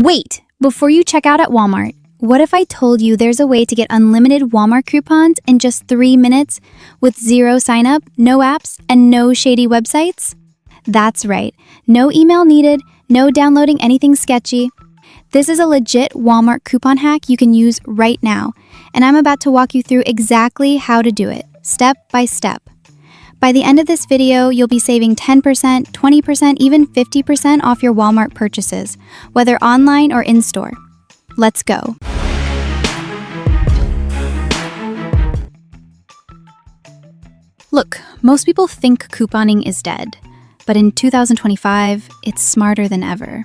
Wait! Before you check out at Walmart, what if I told you there's a way to get unlimited Walmart coupons in just 3 minutes with zero sign up, no apps, and no shady websites? That's right. No email needed, no downloading anything sketchy. This is a legit Walmart coupon hack you can use right now, and I'm about to walk you through exactly how to do it, step by step. By the end of this video, you'll be saving 10%, 20%, even 50% off your Walmart purchases, whether online or in-store. Let's go. Look, most people think couponing is dead, but in 2025, it's smarter than ever.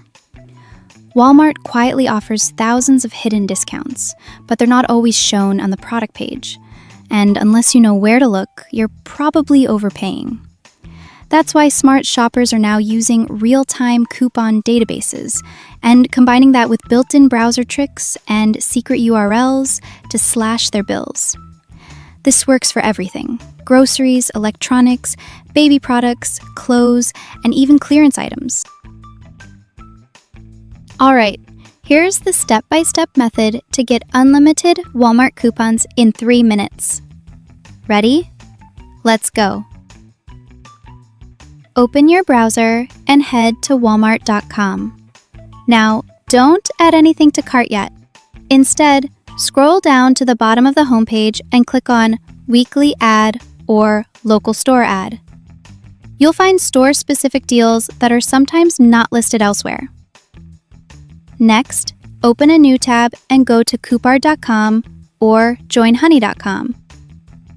Walmart quietly offers thousands of hidden discounts, but they're not always shown on the product page. And unless you know where to look, you're probably overpaying. That's why smart shoppers are now using real-time coupon databases and combining that with built-in browser tricks and secret URLs to slash their bills. This works for everything: groceries, electronics, baby products, clothes, and even clearance items. All right, here's the step-by-step method to get unlimited Walmart coupons in 3 minutes. Ready? Let's go. Open your browser and head to walmart.com. Now, don't add anything to cart yet. Instead, scroll down to the bottom of the homepage and click on Weekly Ad or Local Store Ad. You'll find store-specific deals that are sometimes not listed elsewhere. Next, open a new tab and go to coupar.com or joinhoney.com.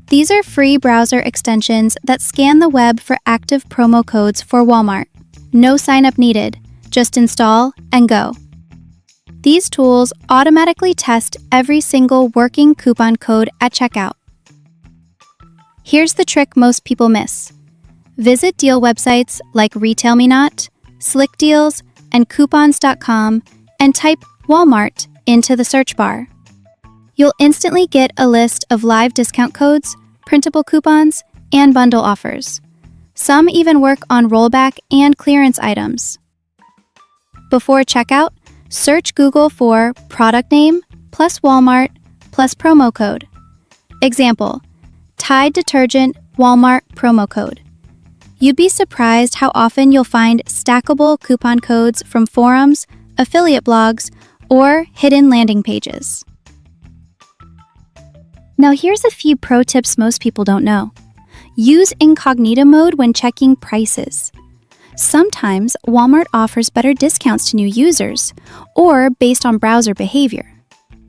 These are free browser extensions that scan the web for active promo codes for Walmart. No sign-up needed, just install and go. These tools automatically test every single working coupon code at checkout. Here's the trick most people miss. Visit deal websites like RetailMeNot, Slick Deals, and coupons.com and type Walmart into the search bar. You'll instantly get a list of live discount codes, printable coupons, and bundle offers. Some even work on rollback and clearance items. Before checkout, search Google for product name plus Walmart plus promo code. Example, Tide detergent Walmart promo code. You'd be surprised how often you'll find stackable coupon codes from forums, affiliate blogs, or hidden landing pages. Now here's a few pro tips most people don't know. Use incognito mode when checking prices. Sometimes Walmart offers better discounts to new users, or based on browser behavior.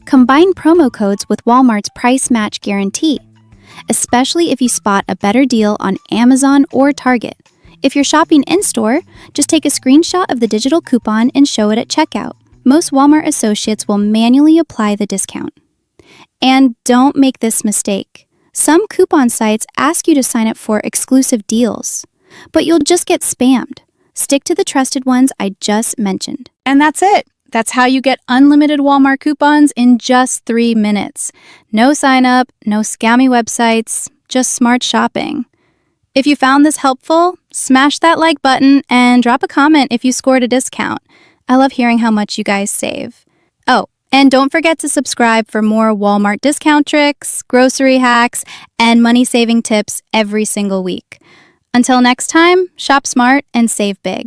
Combine promo codes with Walmart's price match guarantee, especially if you spot a better deal on Amazon or Target. If you're shopping in-store, just take a screenshot of the digital coupon and show it at checkout. Most Walmart associates will manually apply the discount. And don't make this mistake. Some coupon sites ask you to sign up for exclusive deals, but you'll just get spammed. Stick to the trusted ones I just mentioned. And that's it. That's how you get unlimited Walmart coupons in just 3 minutes. No sign up, no scammy websites, just smart shopping. If you found this helpful, smash that like button and drop a comment if you scored a discount. I love hearing how much you guys save. Oh, and don't forget to subscribe for more Walmart discount tricks, grocery hacks, and money-saving tips every single week. Until next time, shop smart and save big.